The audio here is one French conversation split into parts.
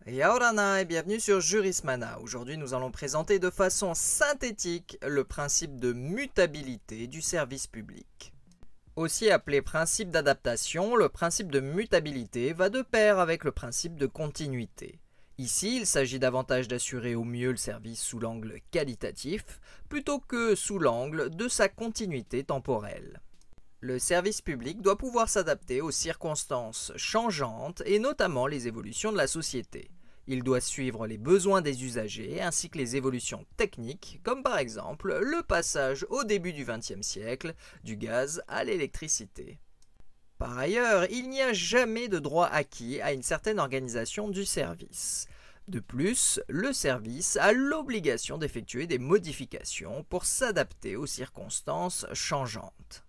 Yaorana et bienvenue sur Jurismana. Aujourd'hui, nous allons présenter de façon synthétique le principe de mutabilité du service public. Aussi appelé principe d'adaptation, le principe de mutabilité va de pair avec le principe de continuité. Ici, il s'agit davantage d'assurer au mieux le service sous l'angle qualitatif, plutôt que sous l'angle de sa continuité temporelle. Le service public doit pouvoir s'adapter aux circonstances changeantes et notamment les évolutions de la société. Il doit suivre les besoins des usagers ainsi que les évolutions techniques, comme par exemple le passage au début du XXe siècle du gaz à l'électricité. Par ailleurs, il n'y a jamais de droit acquis à une certaine organisation du service. De plus, le service a l'obligation d'effectuer des modifications pour s'adapter aux circonstances changeantes.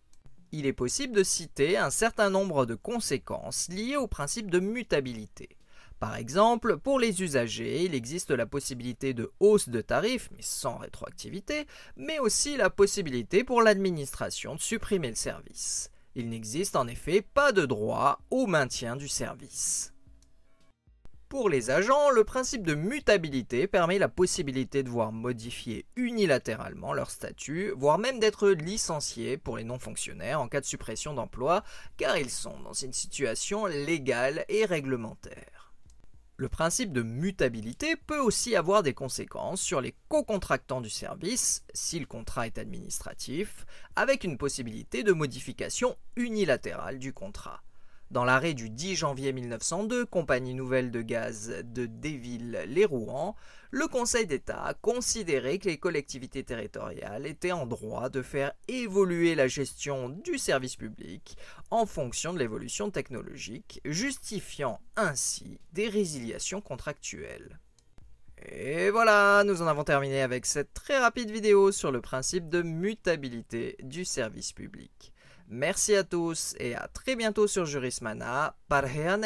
Il est possible de citer un certain nombre de conséquences liées au principe de mutabilité. Par exemple, pour les usagers, il existe la possibilité de hausse de tarifs, mais sans rétroactivité, mais aussi la possibilité pour l'administration de supprimer le service. Il n'existe en effet pas de droit au maintien du service. Pour les agents, le principe de mutabilité permet la possibilité de voir modifier unilatéralement leur statut, voire même d'être licenciés pour les non-fonctionnaires en cas de suppression d'emploi, car ils sont dans une situation légale et réglementaire. Le principe de mutabilité peut aussi avoir des conséquences sur les co-contractants du service, si le contrat est administratif, avec une possibilité de modification unilatérale du contrat. Dans l'arrêt du 10 janvier 1902, Compagnie Nouvelle de Gaz de Déville-les-Rouen, le Conseil d'État a considéré que les collectivités territoriales étaient en droit de faire évoluer la gestion du service public en fonction de l'évolution technologique, justifiant ainsi des résiliations contractuelles. Et voilà, nous en avons terminé avec cette très rapide vidéo sur le principe de mutabilité du service public. Merci à tous et à très bientôt sur Jurismana. Parheane!